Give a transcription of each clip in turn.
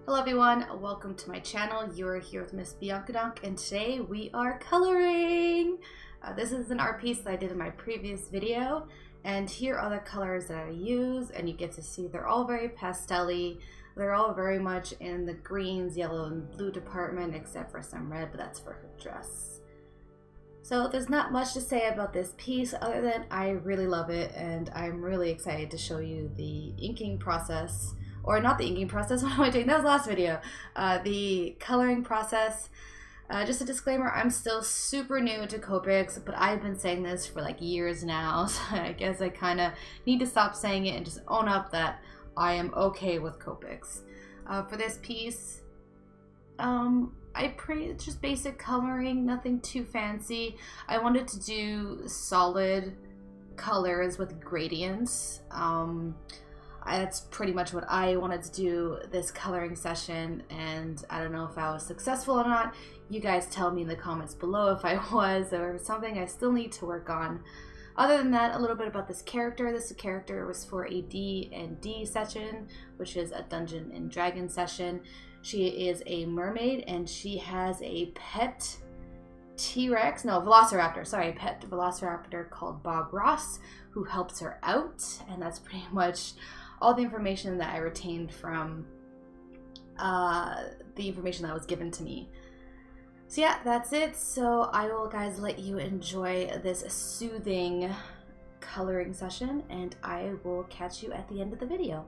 Hello everyone, welcome to my channel. You're here with Miss Bianca Dunk, and today we are coloring. This is an art piece that I did in my previous video, and here are the colors that I use, and you get to see they're all very pastel-y. They're all very much in the greens, yellow, and blue department, except for some red, but that's for her dress. So there's not much to say about this piece other than I really love it, and I'm really excited to show you the inking process. Or not the inking process, what am I doing? That was the last video. The coloring process. Just a disclaimer, I'm still super new to Copics, but I've been saying this for like years now, so I guess I kind of need to stop saying it and just own up that I am okay with Copics. For this piece, it's just basic coloring, nothing too fancy. I wanted to do solid colors with gradients. That's pretty much what I wanted to do this coloring session, and I don't know if I was successful or not. You guys tell me in the comments below if I was, or something I still need to work on. Other than that, a little bit about this character. This character was for a D&D session, which is a Dungeon and Dragon session. She is a mermaid, and she has a pet pet velociraptor called Bob Ross, who helps her out, and that's pretty much all the information that I retained from the information that was given to me. So yeah, that's it. So I will, guys, let you enjoy this soothing coloring session, and I will catch you at the end of the video.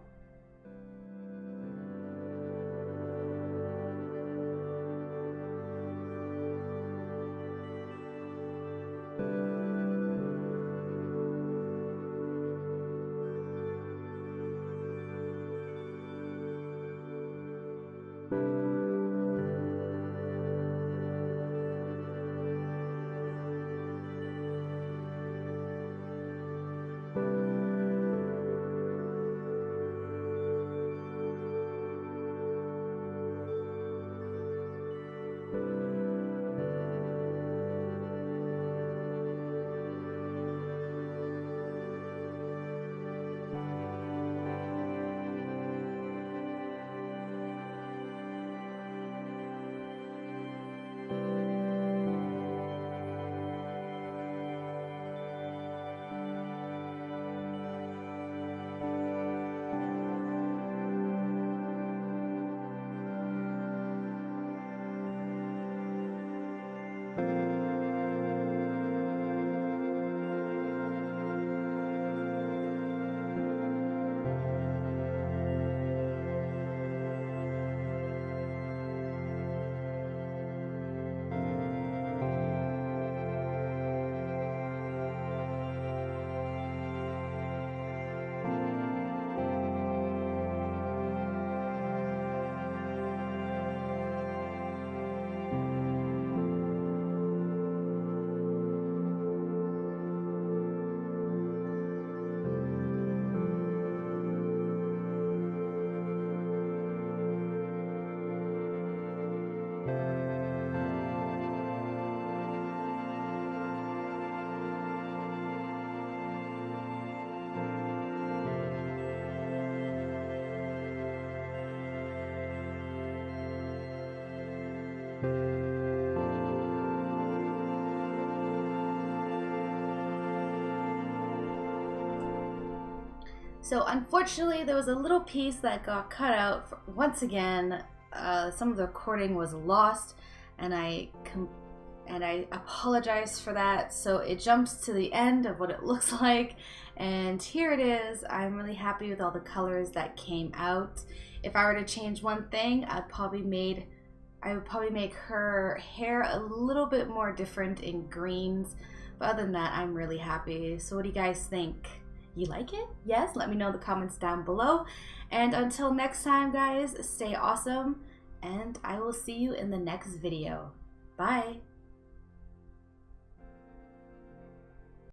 So unfortunately, there was a little piece that got cut out. Once again, some of the recording was lost, and I apologize for that. So it jumps to the end of what it looks like, and here it is. I'm really happy with all the colors that came out. If I were to change one thing, I would probably make her hair a little bit more different in greens. But other than that, I'm really happy. So what do you guys think? You like it? Yes? Let me know in the comments down below. And until next time, guys, stay awesome, and I will see you in the next video. Bye!